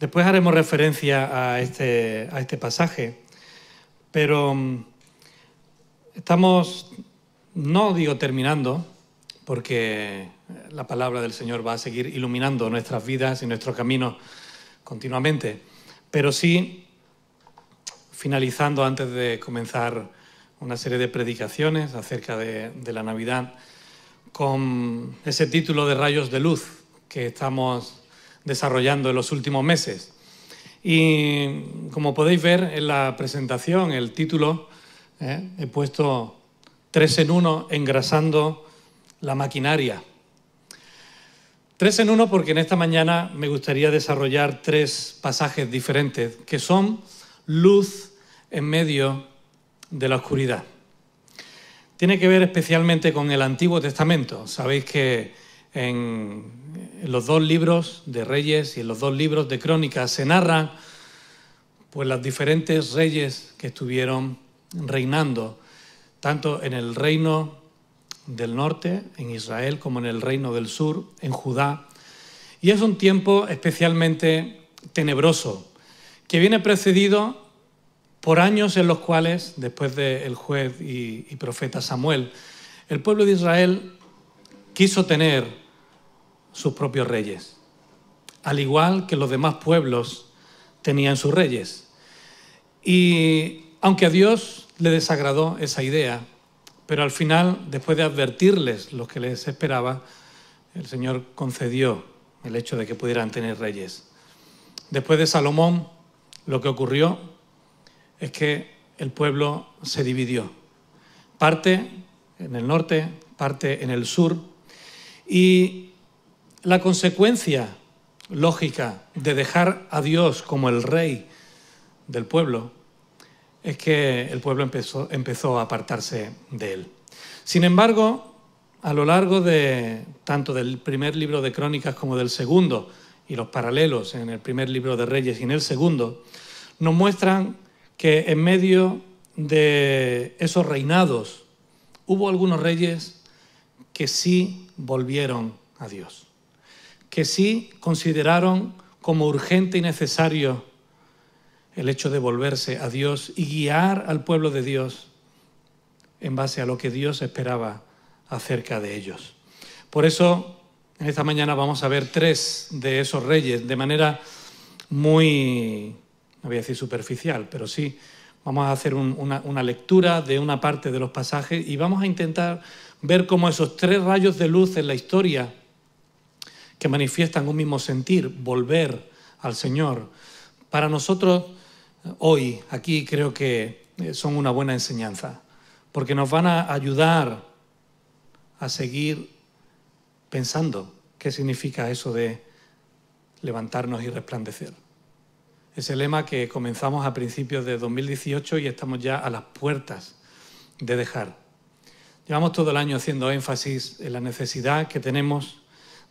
Después haremos referencia a este pasaje, pero estamos, no digo terminando, porque la palabra del Señor va a seguir iluminando nuestras vidas y nuestros caminos continuamente, pero sí finalizando antes de comenzar una serie de predicaciones acerca de la Navidad, con ese título de Rayos de Luz que estamos desarrollando en los últimos meses. Y como podéis ver en la presentación, el título, he puesto 3 en 1, engrasando la maquinaria. 3 en 1 porque en esta mañana me gustaría desarrollar 3 pasajes diferentes que son luz en medio de la oscuridad. Tiene que ver especialmente con el Antiguo Testamento. Sabéis que en los 2 libros de Reyes y en los 2 libros de Crónicas se narran pues los diferentes reyes que estuvieron reinando, tanto en el reino del norte, en Israel, como en el reino del sur, en Judá. Y es un tiempo especialmente tenebroso, que viene precedido por años en los cuales, después del juez y profeta Samuel, el pueblo de Israel quiso tener sus propios reyes, al igual que los demás pueblos tenían sus reyes. Y aunque a Dios le desagradó esa idea, pero al final, después de advertirles lo que les esperaba, el Señor concedió el hecho de que pudieran tener reyes. Después de Salomón, lo que ocurrió es que el pueblo se dividió. Parte en el norte, parte en el sur. Y la consecuencia lógica de dejar a Dios como el rey del pueblo es que el pueblo empezó a apartarse de él. Sin embargo, a lo largo de tanto del primer libro de Crónicas como del segundo, y los paralelos en el primer libro de Reyes y en el segundo, nos muestran que en medio de esos reinados hubo algunos reyes que sí volvieron a Dios, que sí consideraron como urgente y necesario el hecho de volverse a Dios y guiar al pueblo de Dios en base a lo que Dios esperaba acerca de ellos. Por eso, en esta mañana vamos a ver 3 de esos reyes de manera muy, no voy a decir superficial, pero sí vamos a hacer una lectura de una parte de los pasajes y vamos a intentar ver cómo esos 3 rayos de luz en la historia que manifiestan un mismo sentir, volver al Señor, para nosotros hoy aquí creo que son una buena enseñanza, porque nos van a ayudar a seguir pensando qué significa eso de levantarnos y resplandecer. Ese lema que comenzamos a principios de 2018 y estamos ya a las puertas de dejar. Llevamos todo el año haciendo énfasis en la necesidad que tenemos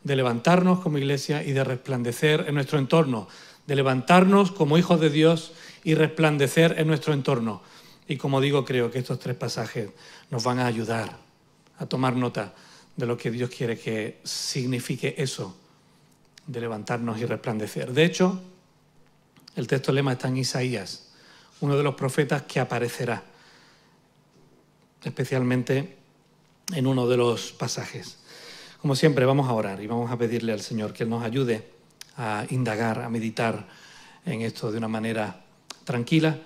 de levantarnos como iglesia y de resplandecer en nuestro entorno, de levantarnos como hijos de Dios y resplandecer en nuestro entorno. Y como digo, creo que estos 3 pasajes nos van a ayudar a tomar nota de lo que Dios quiere que signifique eso, de levantarnos y resplandecer. De hecho, el texto lema está en Isaías, uno de los profetas que aparecerá, especialmente en uno de los pasajes. Como siempre, vamos a orar y vamos a pedirle al Señor que Él nos ayude a indagar, a meditar en esto de una manera tranquila,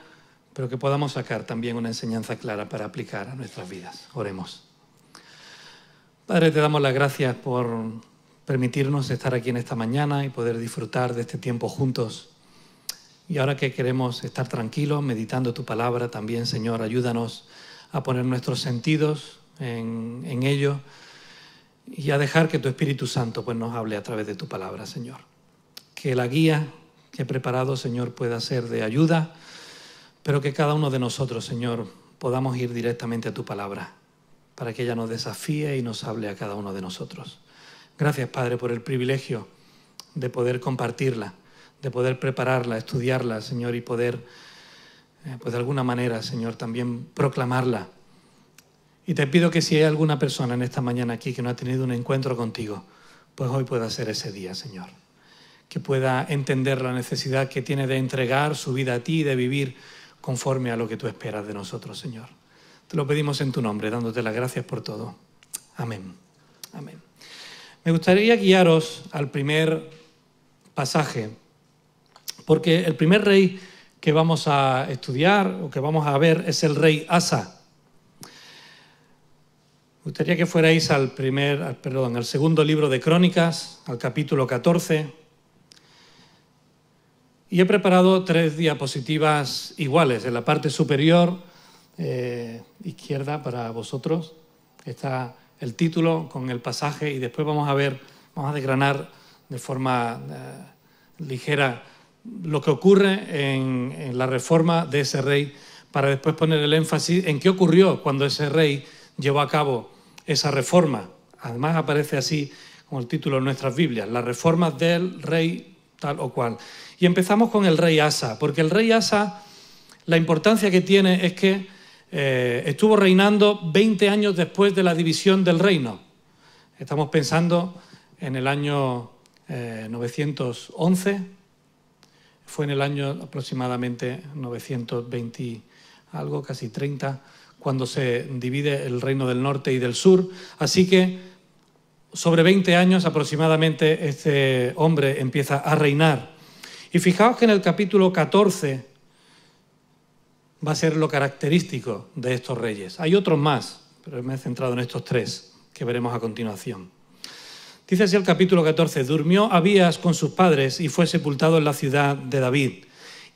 pero que podamos sacar también una enseñanza clara para aplicar a nuestras vidas. Oremos. Padre, te damos las gracias por permitirnos estar aquí en esta mañana y poder disfrutar de este tiempo juntos. Y ahora que queremos estar tranquilos, meditando tu palabra también, Señor, ayúdanos a poner nuestros sentidos en ello y a dejar que tu Espíritu Santo pues, nos hable a través de tu palabra, Señor. Que la guía que he preparado, Señor, pueda ser de ayuda, pero que cada uno de nosotros, Señor, podamos ir directamente a tu palabra para que ella nos desafíe y nos hable a cada uno de nosotros. Gracias, Padre, por el privilegio de poder compartirla, de poder prepararla, estudiarla, Señor, y poder, pues de alguna manera, Señor, también proclamarla. Y te pido que si hay alguna persona en esta mañana aquí que no ha tenido un encuentro contigo, pues hoy pueda ser ese día, Señor. que pueda entender la necesidad que tiene de entregar su vida a ti y de vivir conforme a lo que tú esperas de nosotros, Señor. Te lo pedimos en tu nombre, dándote las gracias por todo. Amén. Amén. Me gustaría guiaros al primer pasaje, porque el primer rey que vamos a estudiar o que vamos a ver es el rey Asa. Me gustaría que fuerais al segundo libro de Crónicas, al capítulo 14. Y he preparado 3 diapositivas iguales. En la parte superior izquierda para vosotros está el título con el pasaje y después vamos a desgranar de forma ligera lo que ocurre en la reforma de ese rey, para después poner el énfasis en qué ocurrió cuando ese rey llevó a cabo esa reforma. Además aparece así como el título en nuestras Biblias, las reformas del rey tal o cual. Y empezamos con el rey Asa, porque el rey Asa, la importancia que tiene es que estuvo reinando 20 años después de la división del reino. Estamos pensando en el año 911, fue en el año aproximadamente 920 algo, casi 30, cuando se divide el reino del norte y del sur. Así que sobre 20 años aproximadamente este hombre empieza a reinar. Y fijaos que en el capítulo 14 va a ser lo característico de estos reyes. Hay otros más, pero me he centrado en estos 3 que veremos a continuación. Dice así el capítulo 14: durmió Abías con sus padres y fue sepultado en la ciudad de David.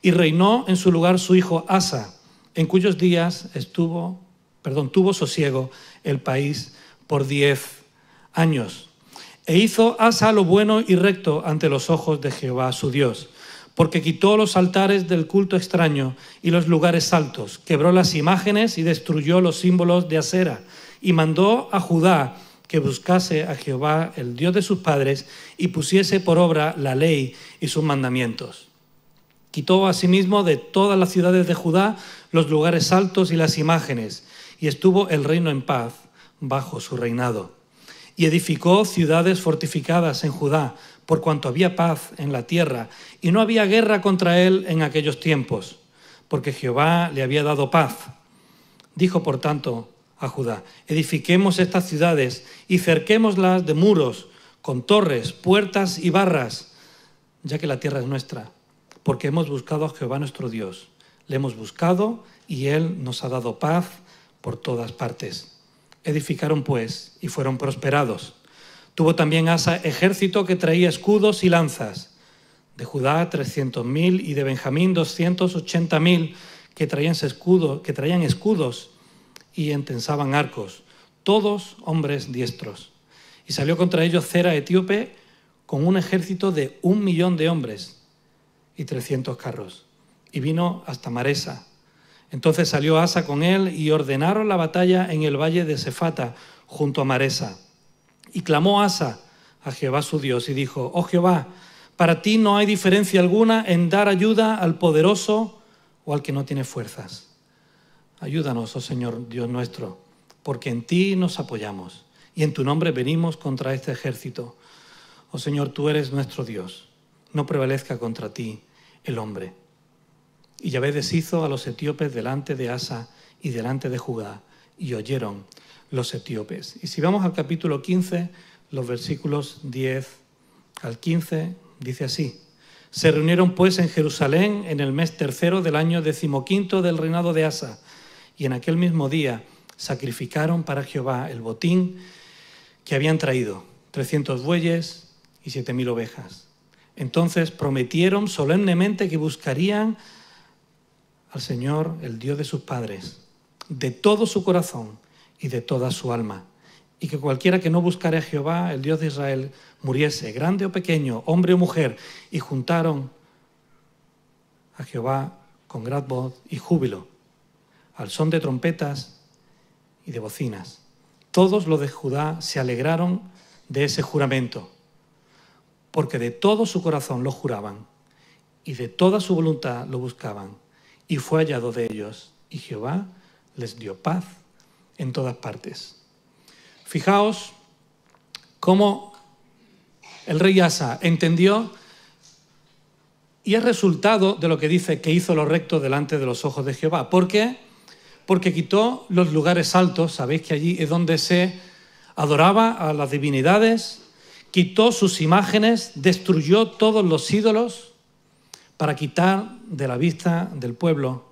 Y reinó en su lugar su hijo Asa, en cuyos días tuvo sosiego el país por 10 años. E hizo Asa lo bueno y recto ante los ojos de Jehová su Dios, porque quitó los altares del culto extraño y los lugares altos, quebró las imágenes y destruyó los símbolos de Asera, y mandó a Judá que buscase a Jehová, el Dios de sus padres, y pusiese por obra la ley y sus mandamientos. Quitó asimismo de todas las ciudades de Judá los lugares altos y las imágenes, y estuvo el reino en paz bajo su reinado. Y edificó ciudades fortificadas en Judá, por cuanto había paz en la tierra, y no había guerra contra él en aquellos tiempos, porque Jehová le había dado paz. Dijo, por tanto, a Judá: edifiquemos estas ciudades y cerquémoslas de muros, con torres, puertas y barras, ya que la tierra es nuestra, porque hemos buscado a Jehová nuestro Dios. Le hemos buscado y él nos ha dado paz por todas partes. Edificaron pues y fueron prosperados. Tuvo también Asa ejército que traía escudos y lanzas. De Judá 300.000 y de Benjamín 280.000 que traían escudos y entensaban arcos, todos hombres diestros. Y salió contra ellos Zera etíope con un ejército de 1.000.000 de hombres y 300 carros. Y vino hasta Maresa. Entonces salió Asa con él y ordenaron la batalla en el valle de Sefata, junto a Maresa. Y clamó Asa a Jehová su Dios y dijo: oh Jehová, para ti no hay diferencia alguna en dar ayuda al poderoso o al que no tiene fuerzas. Ayúdanos, oh Señor Dios nuestro, porque en ti nos apoyamos y en tu nombre venimos contra este ejército. Oh Señor, tú eres nuestro Dios, no prevalezca contra ti el hombre. Y Yahvé deshizo a los etíopes delante de Asa y delante de Judá, y oyeron los etíopes. Y si vamos al capítulo 15, los versículos 10 al 15, dice así: se reunieron pues en Jerusalén en el mes 3 del año 15 del reinado de Asa, y en aquel mismo día sacrificaron para Jehová el botín que habían traído, 300 bueyes y 7.000 ovejas. Entonces prometieron solemnemente que buscarían al Señor, el Dios de sus padres, de todo su corazón y de toda su alma, y que cualquiera que no buscare a Jehová, el Dios de Israel, muriese, grande o pequeño, hombre o mujer. Y juntaron a Jehová con gran voz y júbilo, al son de trompetas y de bocinas. Todos los de Judá se alegraron de ese juramento, porque de todo su corazón lo juraban y de toda su voluntad lo buscaban. Y fue hallado de ellos, y Jehová les dio paz en todas partes. Fijaos cómo el rey Asa entendió Y es resultado de lo que dice que hizo lo recto delante de los ojos de Jehová. ¿Por qué? Porque quitó los lugares altos, sabéis que allí es donde se adoraba a las divinidades, quitó sus imágenes, destruyó todos los ídolos para quitar de la vista del pueblo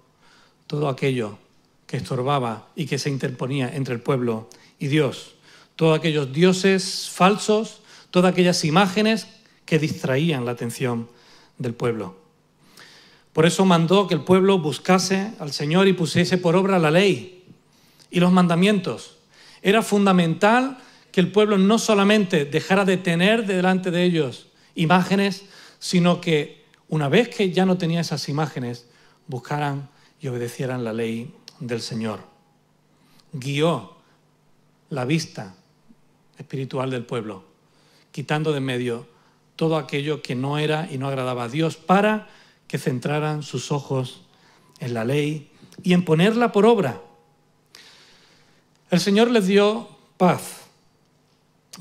todo aquello que estorbaba y que se interponía entre el pueblo y Dios. Todos aquellos dioses falsos, todas aquellas imágenes que distraían la atención del pueblo. Por eso mandó que el pueblo buscase al Señor y pusiese por obra la ley y los mandamientos. Era fundamental que el pueblo no solamente dejara de tener delante de ellos imágenes, sino que una vez que ya no tenía esas imágenes, buscaran y obedecieran la ley del Señor. Guió la vista espiritual del pueblo, quitando de en medio todo aquello que no era y no agradaba a Dios, para que centraran sus ojos en la ley y en ponerla por obra. El Señor les dio paz,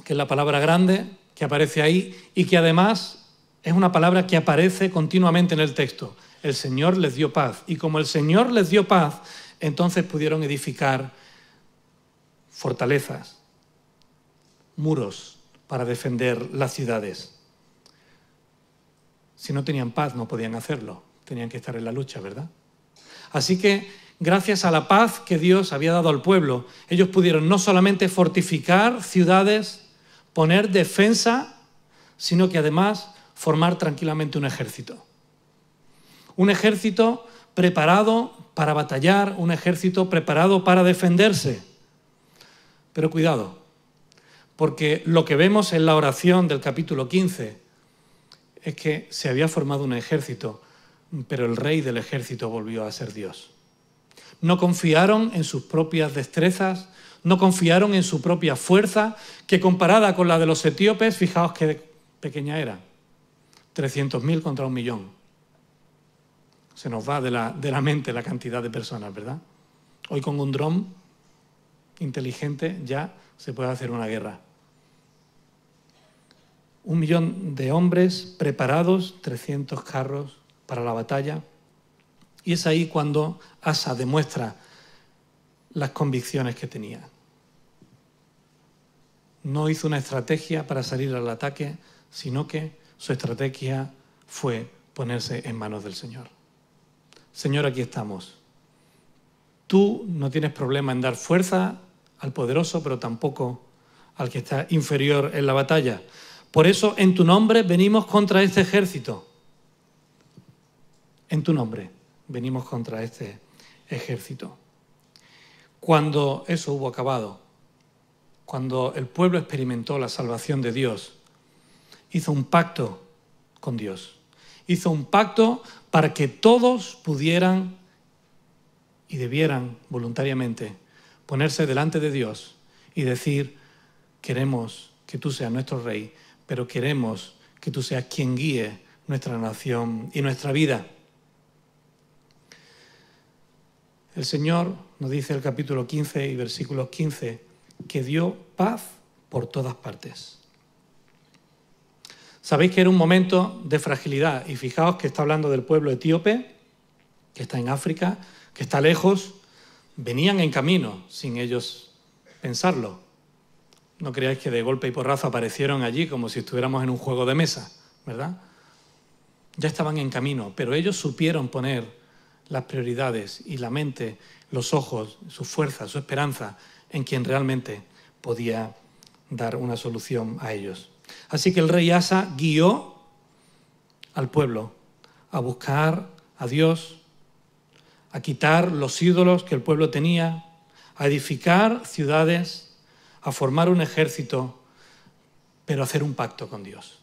que es la palabra grande que aparece ahí y que además es una palabra que aparece continuamente en el texto. El Señor les dio paz. Y como el Señor les dio paz, entonces pudieron edificar fortalezas, muros para defender las ciudades. Si no tenían paz, no podían hacerlo. Tenían que estar en la lucha, ¿verdad? Así que, gracias a la paz que Dios había dado al pueblo, ellos pudieron no solamente fortificar ciudades, poner defensa, sino que además formar tranquilamente un ejército. Un ejército preparado para batallar, un ejército preparado para defenderse. Pero cuidado, porque lo que vemos en la oración del capítulo 15 es que se había formado un ejército, pero el rey del ejército volvió a ser Dios. No confiaron en sus propias destrezas, no confiaron en su propia fuerza, que comparada con la de los etíopes, fijaos qué pequeña era. 300.000 contra 1.000.000. Se nos va de la mente la cantidad de personas, ¿verdad? Hoy con un dron inteligente ya se puede hacer una guerra. 1.000.000 de hombres preparados, 300 carros para la batalla. Y es ahí cuando Asa demuestra las convicciones que tenía. No hizo una estrategia para salir al ataque, sino que su estrategia fue ponerse en manos del Señor. Señor, aquí estamos. Tú no tienes problema en dar fuerza al poderoso, pero tampoco al que está inferior en la batalla. Por eso, en tu nombre venimos contra este ejército. En tu nombre venimos contra este ejército. Cuando eso hubo acabado, cuando el pueblo experimentó la salvación de Dios, hizo un pacto con Dios. Hizo un pacto para que todos pudieran y debieran voluntariamente ponerse delante de Dios y decir: queremos que tú seas nuestro rey, pero queremos que tú seas quien guíe nuestra nación y nuestra vida. El Señor nos dice el capítulo 15 y versículos 15 que dio paz por todas partes. Sabéis que era un momento de fragilidad y fijaos que está hablando del pueblo etíope, que está en África, que está lejos. Venían en camino sin ellos pensarlo. No creáis que de golpe y porrazo aparecieron allí como si estuviéramos en un juego de mesa, ¿verdad? Ya estaban en camino, pero ellos supieron poner las prioridades y la mente, los ojos, su fuerza, su esperanza en quien realmente podía dar una solución a ellos. Así que el rey Asa guió al pueblo a buscar a Dios, a quitar los ídolos que el pueblo tenía, a edificar ciudades, a formar un ejército, pero a hacer un pacto con Dios,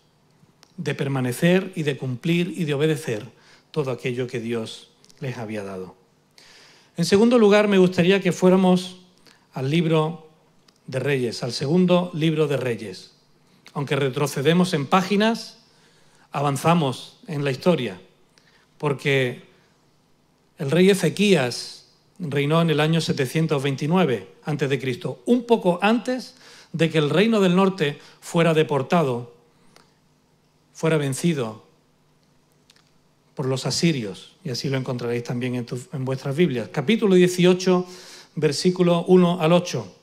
de permanecer y de cumplir y de obedecer todo aquello que Dios les había dado. En segundo lugar, me gustaría que fuéramos al libro de Reyes, al segundo libro de Reyes. Aunque retrocedemos en páginas, avanzamos en la historia, porque el rey Ezequías reinó en el año 729 a.C., un poco antes de que el reino del norte fuera deportado, fuera vencido por los asirios, y así lo encontraréis también en vuestras Biblias. Capítulo 18, versículo 1 al 8.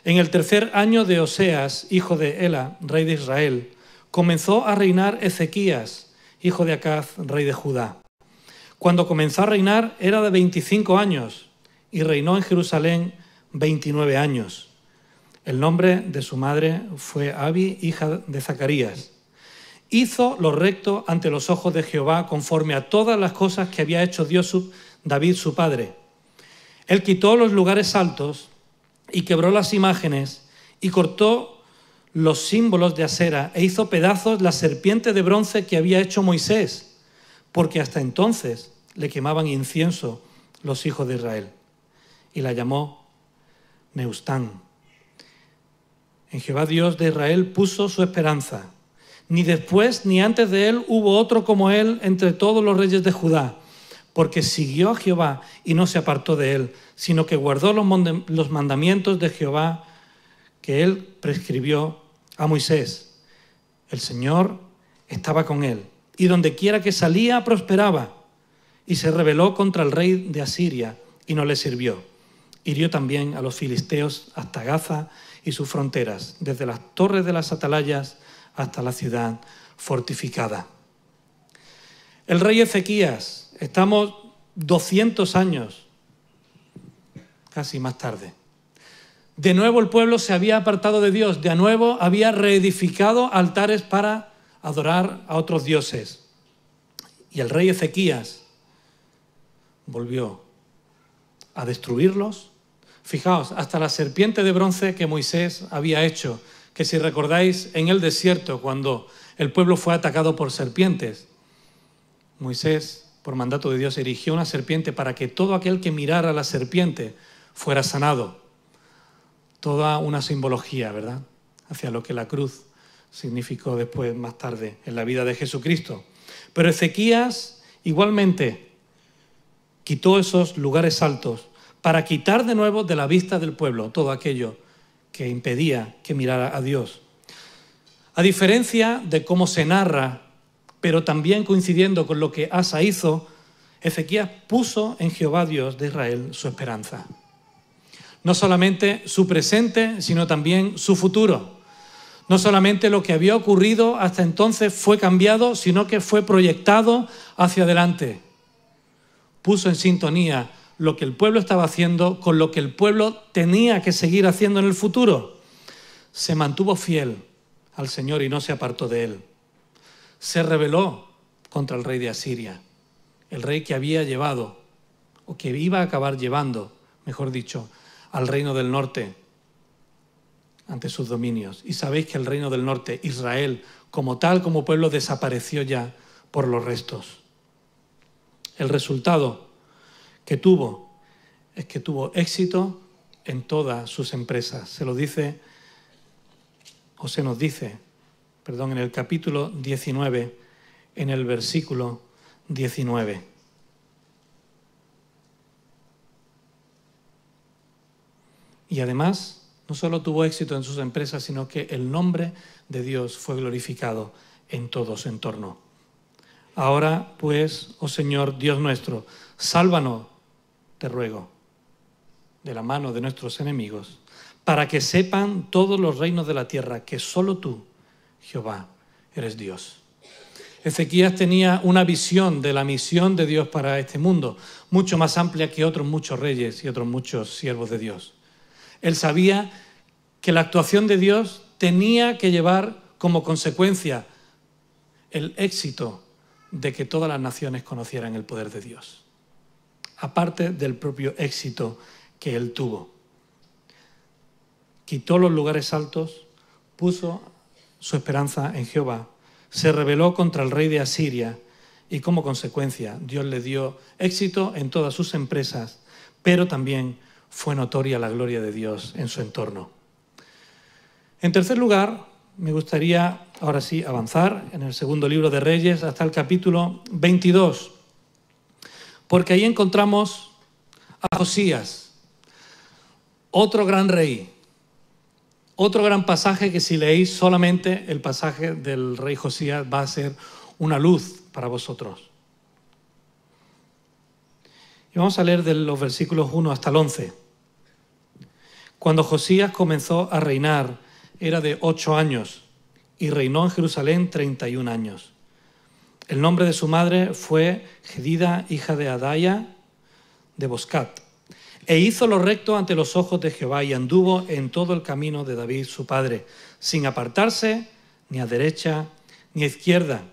En el tercer año de Oseas, hijo de Ela, rey de Israel, comenzó a reinar Ezequías, hijo de Acaz, rey de Judá. Cuando comenzó a reinar era de 25 años y reinó en Jerusalén 29 años. El nombre de su madre fue Abi, hija de Zacarías. Hizo lo recto ante los ojos de Jehová conforme a todas las cosas que había hecho David su padre. Él quitó los lugares altos y quebró las imágenes y cortó los símbolos de Asera e hizo pedazos la serpiente de bronce que había hecho Moisés, porque hasta entonces le quemaban incienso los hijos de Israel. Y la llamó Neustán. En Jehová Dios de Israel puso su esperanza. Ni después ni antes de él hubo otro como él entre todos los reyes de Judá, porque siguió a Jehová y no se apartó de él, sino que guardó los mandamientos de Jehová que él prescribió a Moisés. El Señor estaba con él, y donde quiera que salía prosperaba, y se rebeló contra el rey de Asiria y no le sirvió. Hirió también a los filisteos hasta Gaza y sus fronteras, desde las torres de las atalayas hasta la ciudad fortificada. El rey Ezequías, estamos 200 años, casi más tarde. De nuevo el pueblo se había apartado de Dios, de nuevo había reedificado altares para adorar a otros dioses. Y el rey Ezequías volvió a destruirlos. Fijaos, hasta la serpiente de bronce que Moisés había hecho, que si recordáis en el desierto, cuando el pueblo fue atacado por serpientes, Moisés, por mandato de Dios, erigió una serpiente para que todo aquel que mirara a la serpiente fuera sanado. Toda una simbología, ¿verdad?, hacia lo que la cruz significó después, más tarde, en la vida de Jesucristo. Pero Ezequías igualmente quitó esos lugares altos para quitar de nuevo de la vista del pueblo todo aquello que impedía que mirara a Dios. A diferencia de cómo se narra, pero también coincidiendo con lo que Asa hizo, Ezequías puso en Jehová Dios de Israel su esperanza. No solamente su presente, sino también su futuro. No solamente lo que había ocurrido hasta entonces fue cambiado, sino que fue proyectado hacia adelante. Puso en sintonía lo que el pueblo estaba haciendo con lo que el pueblo tenía que seguir haciendo en el futuro. Se mantuvo fiel al Señor y no se apartó de él. Se rebeló contra el rey de Asiria, el rey que había llevado, o que iba a acabar llevando, mejor dicho, al reino del norte ante sus dominios. Y sabéis que el reino del norte, Israel, como tal, como pueblo, desapareció ya por los restos. El resultado que tuvo es que tuvo éxito en todas sus empresas. Se nos dice en el capítulo 19, en el versículo 19. Y además, no solo tuvo éxito en sus empresas, sino que el nombre de Dios fue glorificado en todo su entorno. Ahora, pues, oh Señor, Dios nuestro, sálvanos, te ruego, de la mano de nuestros enemigos, para que sepan todos los reinos de la tierra que solo tú, Jehová, eres Dios. Ezequías tenía una visión de la misión de Dios para este mundo, mucho más amplia que otros muchos reyes y otros muchos siervos de Dios. Él sabía que la actuación de Dios tenía que llevar como consecuencia el éxito de que todas las naciones conocieran el poder de Dios, aparte del propio éxito que él tuvo. Quitó los lugares altos, puso su esperanza en Jehová, se rebeló contra el rey de Asiria y como consecuencia Dios le dio éxito en todas sus empresas, pero también fue notoria la gloria de Dios en su entorno. En tercer lugar, me gustaría ahora sí avanzar en el segundo libro de Reyes hasta el capítulo 22, porque ahí encontramos a Josías, otro gran rey, otro gran pasaje que si leéis solamente el pasaje del rey Josías va a ser una luz para vosotros. Y vamos a leer de los versículos 1 hasta el 11. Cuando Josías comenzó a reinar, era de 8 años y reinó en Jerusalén 31 años. El nombre de su madre fue Jedida, hija de Adaya, de Boscat. E hizo lo recto ante los ojos de Jehová y anduvo en todo el camino de David su padre, sin apartarse ni a derecha ni a izquierda.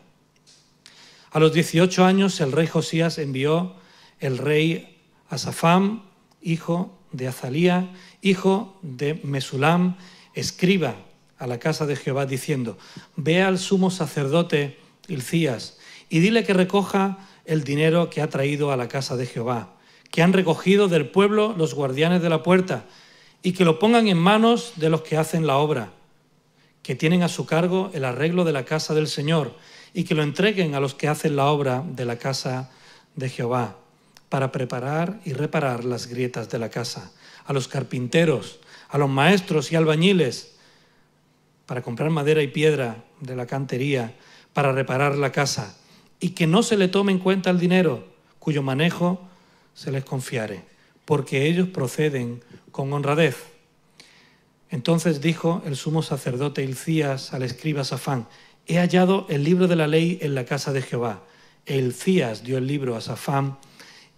A los 18 años el rey Josías envió el rey Asafam, hijo de Azalía, hijo de Mesulam, escriba a la casa de Jehová, diciendo: ve al sumo sacerdote Hilcías y dile que recoja el dinero que ha traído a la casa de Jehová, que han recogido del pueblo los guardianes de la puerta, y que lo pongan en manos de los que hacen la obra, que tienen a su cargo el arreglo de la casa del Señor, y que lo entreguen a los que hacen la obra de la casa de Jehová, para preparar y reparar las grietas de la casa, a los carpinteros, a los maestros y albañiles, para comprar madera y piedra de la cantería, para reparar la casa, y que no se le tome en cuenta el dinero, cuyo manejo se les confiare, porque ellos proceden con honradez. Entonces dijo el sumo sacerdote Hilcías al escriba Safán: he hallado el libro de la ley en la casa de Jehová. E Hilcías dio el libro a Safán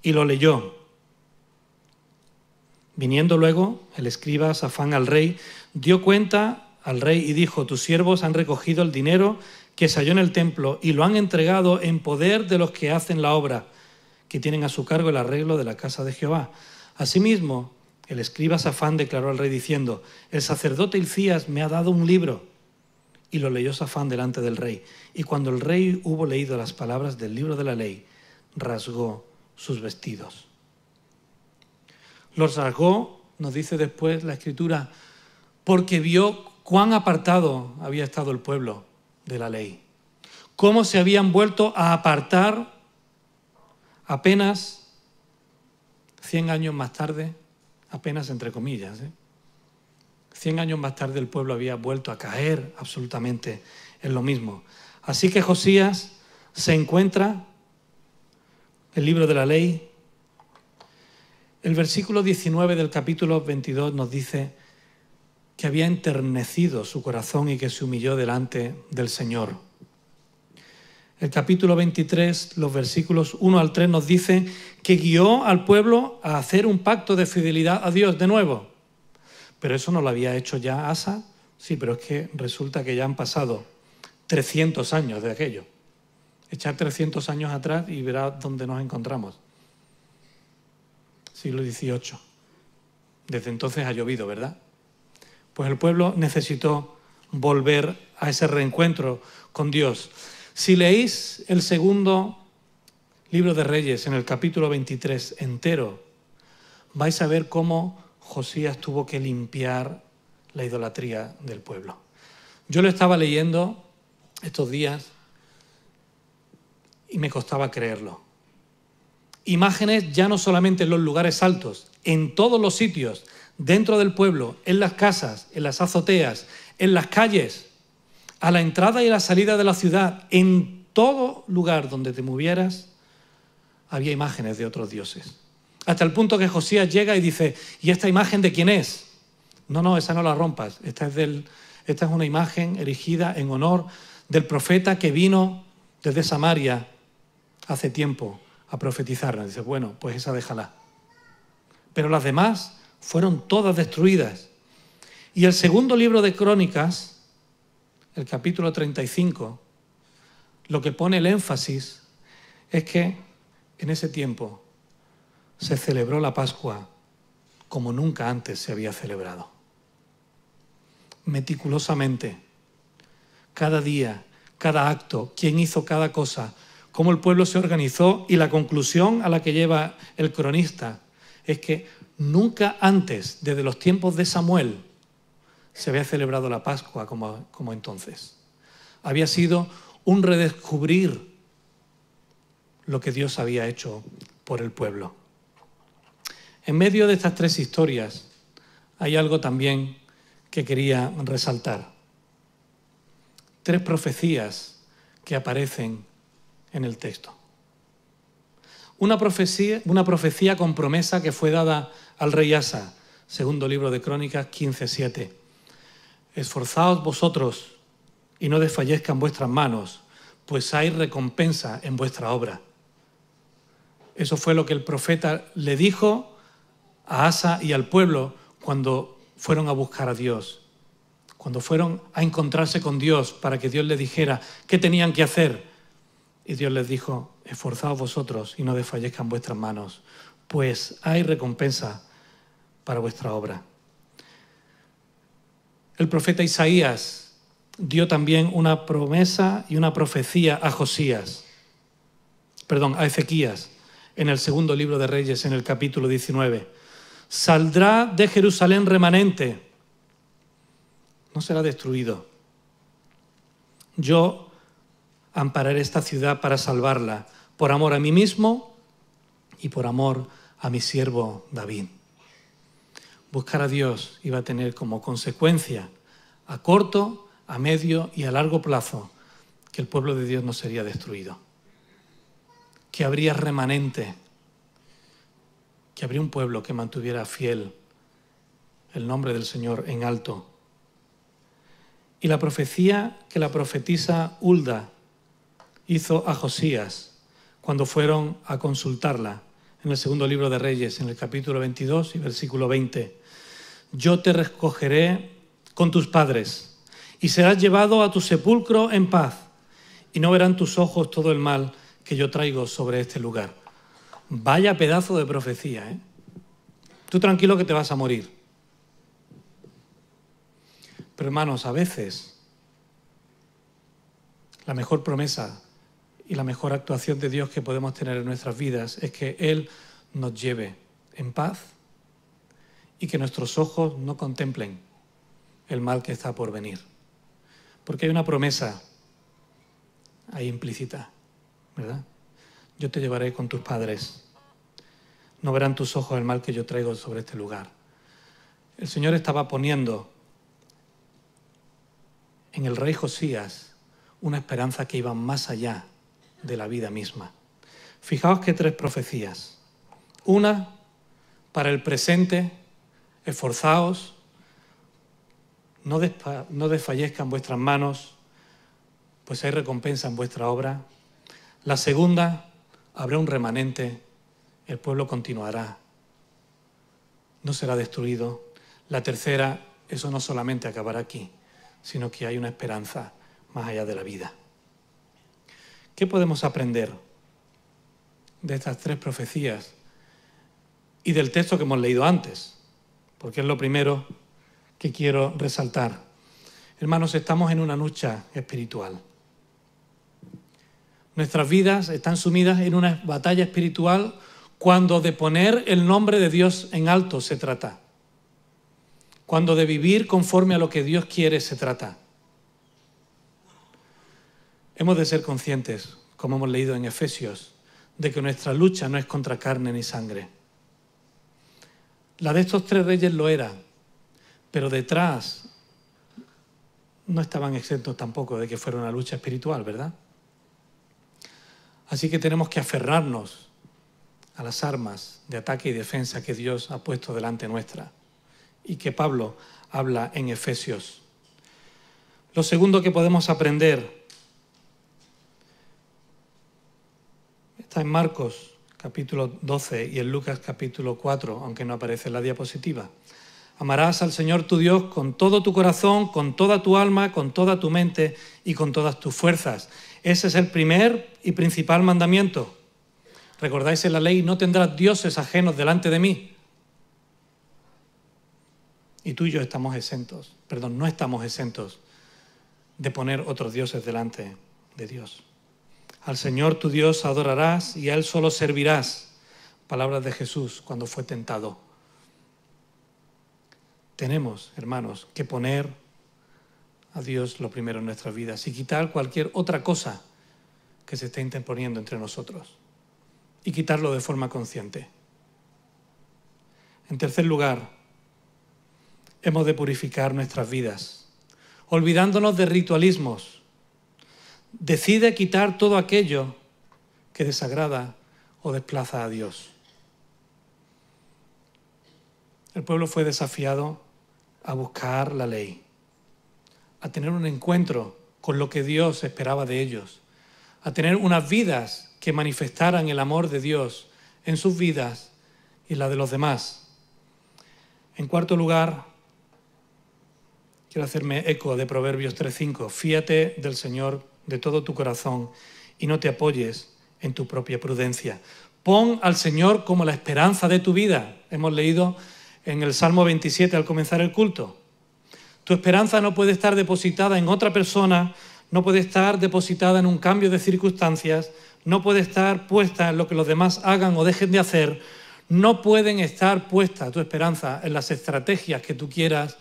y lo leyó. Viniendo luego el escriba Safán al rey, dio cuenta al rey y dijo: tus siervos han recogido el dinero que se halló en el templo y lo han entregado en poder de los que hacen la obra, que tienen a su cargo el arreglo de la casa de Jehová. Asimismo, el escriba Safán declaró al rey diciendo: el sacerdote Hilcías me ha dado un libro. Y lo leyó Safán delante del rey. Y cuando el rey hubo leído las palabras del libro de la ley, rasgó sus vestidos. Los rasgó, nos dice después la Escritura, porque vio cuán apartado había estado el pueblo de la ley. Cómo se habían vuelto a apartar apenas 100 años más tarde, apenas entre comillas, 100 años más tarde el pueblo había vuelto a caer absolutamente en lo mismo. Así que Josías se encuentra el libro de la ley. El versículo 19 del capítulo 22 nos dice que había enternecido su corazón y que se humilló delante del Señor. El capítulo 23, los versículos 1 al 3 nos dice que guió al pueblo a hacer un pacto de fidelidad a Dios de nuevo. Pero eso no lo había hecho ya Asa. Sí, pero es que resulta que ya han pasado 300 años de aquello. Echar 300 años atrás y verá dónde nos encontramos. Siglo XVIII. Desde entonces ha llovido, ¿verdad? Pues el pueblo necesitó volver a ese reencuentro con Dios. Si leéis el segundo libro de Reyes, en el capítulo 23 entero, vais a ver cómo Josías tuvo que limpiar la idolatría del pueblo. Yo lo estaba leyendo estos días y me costaba creerlo. Imágenes ya no solamente en los lugares altos, en todos los sitios, dentro del pueblo, en las casas, en las azoteas, en las calles, a la entrada y a la salida de la ciudad, en todo lugar donde te movieras, había imágenes de otros dioses. Hasta el punto que Josías llega y dice: ¿y esta imagen de quién es? No, esa no la rompas. Esta es una imagen erigida en honor del profeta que vino desde Samaria hace tiempo a profetizar. Dice: bueno, pues esa déjala. Pero las demás fueron todas destruidas. Y el segundo libro de Crónicas, el capítulo 35, lo que pone el énfasis es que en ese tiempo se celebró la Pascua como nunca antes se había celebrado. Meticulosamente, cada día, cada acto, quién hizo cada cosa, cómo el pueblo se organizó, y la conclusión a la que lleva el cronista es que nunca antes, desde los tiempos de Samuel, se había celebrado la Pascua como entonces. Había sido un redescubrir lo que Dios había hecho por el pueblo. En medio de estas tres historias hay algo también que quería resaltar. Tres profecías que aparecen en el texto. Una profecía con promesa que fue dada al rey Asa, segundo libro de Crónicas 15:7. Esforzaos vosotros y no desfallezcan vuestras manos, pues hay recompensa en vuestra obra. Eso fue lo que el profeta le dijo a Asa y al pueblo cuando fueron a buscar a Dios, cuando fueron a encontrarse con Dios para que Dios les dijera qué tenían que hacer. Y Dios les dijo: esforzaos vosotros y no desfallezcan vuestras manos, pues hay recompensa para vuestra obra. El profeta Isaías dio también una promesa y una profecía a Ezequías, en el segundo libro de Reyes, en el capítulo 19. Saldrá de Jerusalén remanente, no será destruido. Yo ampararé esta ciudad para salvarla, por amor a mí mismo y por amor a mi siervo David. Buscar a Dios iba a tener como consecuencia, a corto, a medio y a largo plazo, que el pueblo de Dios no sería destruido, que habría remanente, que habría un pueblo que mantuviera fiel el nombre del Señor en alto. Y la profecía que la profetisa Hulda hizo a Josías cuando fueron a consultarla en el segundo libro de Reyes, en el capítulo 22 y versículo 20. Yo te recogeré con tus padres y serás llevado a tu sepulcro en paz, y no verán tus ojos todo el mal que yo traigo sobre este lugar. Vaya pedazo de profecía, ¿eh? Tú tranquilo que te vas a morir. Pero hermanos, a veces la mejor promesa y la mejor actuación de Dios que podemos tener en nuestras vidas es que Él nos lleve en paz y que nuestros ojos no contemplen el mal que está por venir. Porque hay una promesa ahí implícita, ¿verdad? Yo te llevaré con tus padres. No verán tus ojos el mal que yo traigo sobre este lugar. El Señor estaba poniendo en el rey Josías una esperanza que iba más allá de la vida misma. Fijaos que 3 profecías. Una para el presente: esforzaos, no desfallezcan vuestras manos, pues hay recompensa en vuestra obra. La segunda: habrá un remanente, el pueblo continuará, no será destruido. La tercera: eso no solamente acabará aquí, sino que hay una esperanza más allá de la vida. ¿Qué podemos aprender de estas 3 profecías y del texto que hemos leído antes? Porque es lo primero que quiero resaltar. Hermanos, estamos en una lucha espiritual. Nuestras vidas están sumidas en una batalla espiritual cuando de poner el nombre de Dios en alto se trata. Cuando de vivir conforme a lo que Dios quiere se trata. Hemos de ser conscientes, como hemos leído en Efesios, de que nuestra lucha no es contra carne ni sangre. La de estos 3 reyes lo era, pero detrás no estaban exentos tampoco de que fuera una lucha espiritual, ¿verdad? Así que tenemos que aferrarnos a las armas de ataque y defensa que Dios ha puesto delante nuestra y que Pablo habla en Efesios. Lo segundo que podemos aprender está en Marcos capítulo 12 y en Lucas capítulo 4, aunque no aparece en la diapositiva. Amarás al Señor tu Dios con todo tu corazón, con toda tu alma, con toda tu mente y con todas tus fuerzas. Ese es el primer y principal mandamiento. ¿Recordáis en la ley? No tendrás dioses ajenos delante de mí. Y tú y yo no estamos exentos de poner otros dioses delante de Dios. Al Señor tu Dios adorarás y a Él solo servirás. Palabras de Jesús cuando fue tentado. Tenemos, hermanos, que poner a Dios lo primero en nuestras vidas y quitar cualquier otra cosa que se esté interponiendo entre nosotros. Y quitarlo de forma consciente. En tercer lugar, hemos de purificar nuestras vidas, olvidándonos de ritualismos. Decide quitar todo aquello que desagrada o desplaza a Dios. El pueblo fue desafiado a buscar la ley, a tener un encuentro con lo que Dios esperaba de ellos, a tener unas vidas que manifestaran el amor de Dios en sus vidas y la de los demás. En cuarto lugar, quiero hacerme eco de Proverbios 3:5. Fíate del Señor de todo tu corazón y no te apoyes en tu propia prudencia. Pon al Señor como la esperanza de tu vida. Hemos leído en el Salmo 27 al comenzar el culto. Tu esperanza no puede estar depositada en otra persona, no puede estar depositada en un cambio de circunstancias, no puede estar puesta en lo que los demás hagan o dejen de hacer, no pueden estar puesta tu esperanza en las estrategias que tú quieras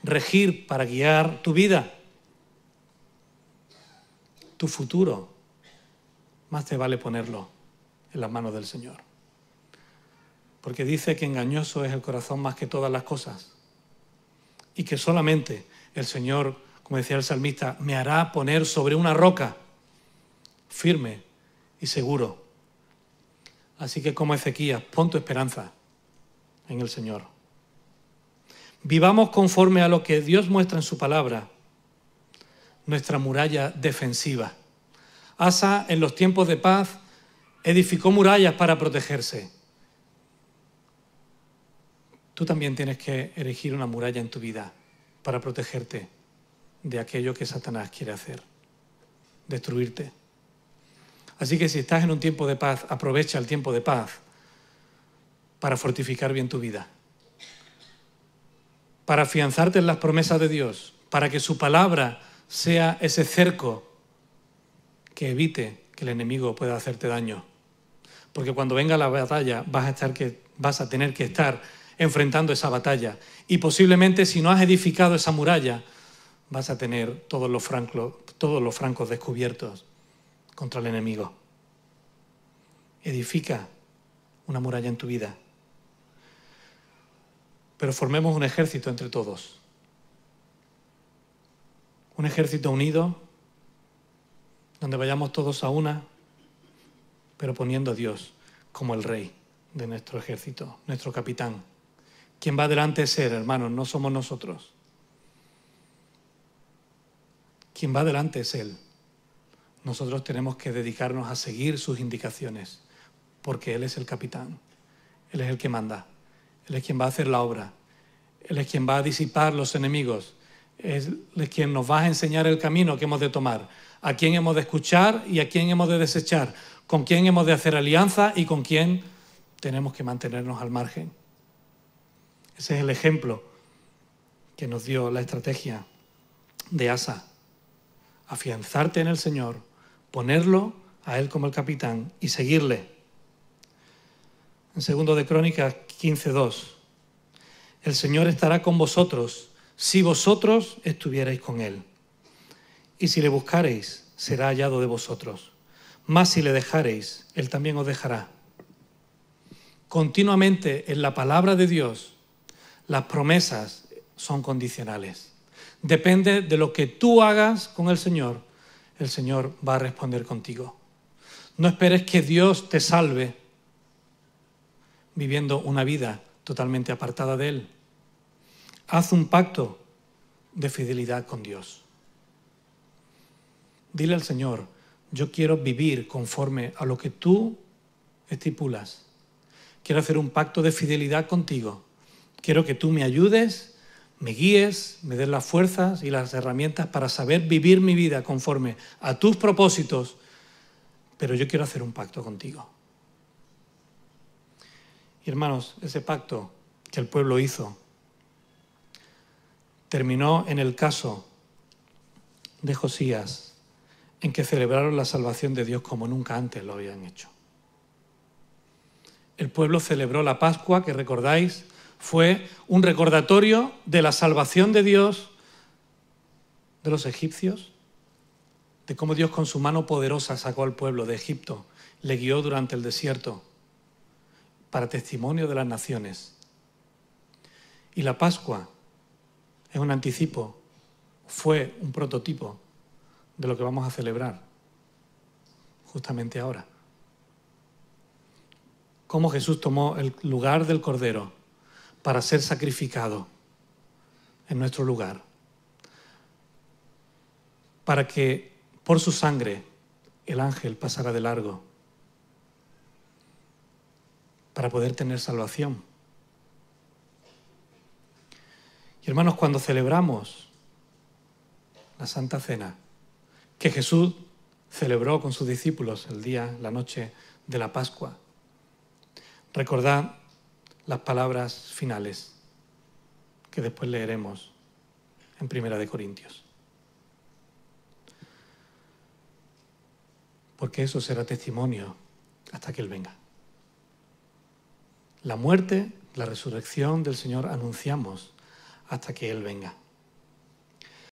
regir para guiar tu vida. Tu futuro, más te vale ponerlo en las manos del Señor. Porque dice que engañoso es el corazón más que todas las cosas y que solamente el Señor, como decía el salmista, me hará poner sobre una roca firme y seguro. Así que como Ezequías, pon tu esperanza en el Señor. Vivamos conforme a lo que Dios muestra en su palabra, nuestra muralla defensiva. Asa, en los tiempos de paz, edificó murallas para protegerse. Tú también tienes que erigir una muralla en tu vida para protegerte de aquello que Satanás quiere hacer, destruirte. Así que si estás en un tiempo de paz, aprovecha el tiempo de paz para fortificar bien tu vida, para afianzarte en las promesas de Dios, para que su palabra sea ese cerco que evite que el enemigo pueda hacerte daño. Porque cuando venga la batalla vas a tener que estar enfrentando esa batalla. Y posiblemente si no has edificado esa muralla, vas a tener todos los francos descubiertos contra el enemigo. Edifica una muralla en tu vida. Pero formemos un ejército entre todos. Un ejército unido, donde vayamos todos a una, pero poniendo a Dios como el rey de nuestro ejército, nuestro capitán. Quien va delante es Él, hermanos, no somos nosotros. Quien va delante es Él. Nosotros tenemos que dedicarnos a seguir sus indicaciones, porque Él es el capitán. Él es el que manda. Él es quien va a hacer la obra. Él es quien va a disipar los enemigos. Él es quien nos va a enseñar el camino que hemos de tomar, a quién hemos de escuchar y a quién hemos de desechar, con quién hemos de hacer alianza y con quién tenemos que mantenernos al margen. Ese es el ejemplo que nos dio la estrategia de Asa. Afianzarte en el Señor, ponerlo a Él como el capitán y seguirle. En 2 de Crónicas 15:2, el Señor estará con vosotros si vosotros estuvierais con Él. Y si le buscareis, será hallado de vosotros. Mas si le dejareis, Él también os dejará. Continuamente en la palabra de Dios, las promesas son condicionales. Depende de lo que tú hagas con el Señor va a responder contigo. No esperes que Dios te salve viviendo una vida totalmente apartada de Él. Haz un pacto de fidelidad con Dios. Dile al Señor, yo quiero vivir conforme a lo que tú estipulas. Quiero hacer un pacto de fidelidad contigo. Quiero que tú me ayudes, me guíes, me des las fuerzas y las herramientas para saber vivir mi vida conforme a tus propósitos, pero yo quiero hacer un pacto contigo. Y hermanos, ese pacto que el pueblo hizo terminó en el caso de Josías, en que celebraron la salvación de Dios como nunca antes lo habían hecho. El pueblo celebró la Pascua, que recordáis, fue un recordatorio de la salvación de Dios de los egipcios, de cómo Dios con su mano poderosa sacó al pueblo de Egipto, le guió durante el desierto para testimonio de las naciones. Y la Pascua es un anticipo, fue un prototipo de lo que vamos a celebrar justamente ahora. cómo Jesús tomó el lugar del Cordero para ser sacrificado en nuestro lugar, para que por su sangre el ángel pasara de largo, para poder tener salvación. Y hermanos, cuando celebramos la Santa Cena, que Jesús celebró con sus discípulos la noche de la Pascua, recordad las palabras finales que después leeremos en 1 Corintios. Porque eso será testimonio hasta que Él venga. La muerte, la resurrección del Señor anunciamos hasta que Él venga.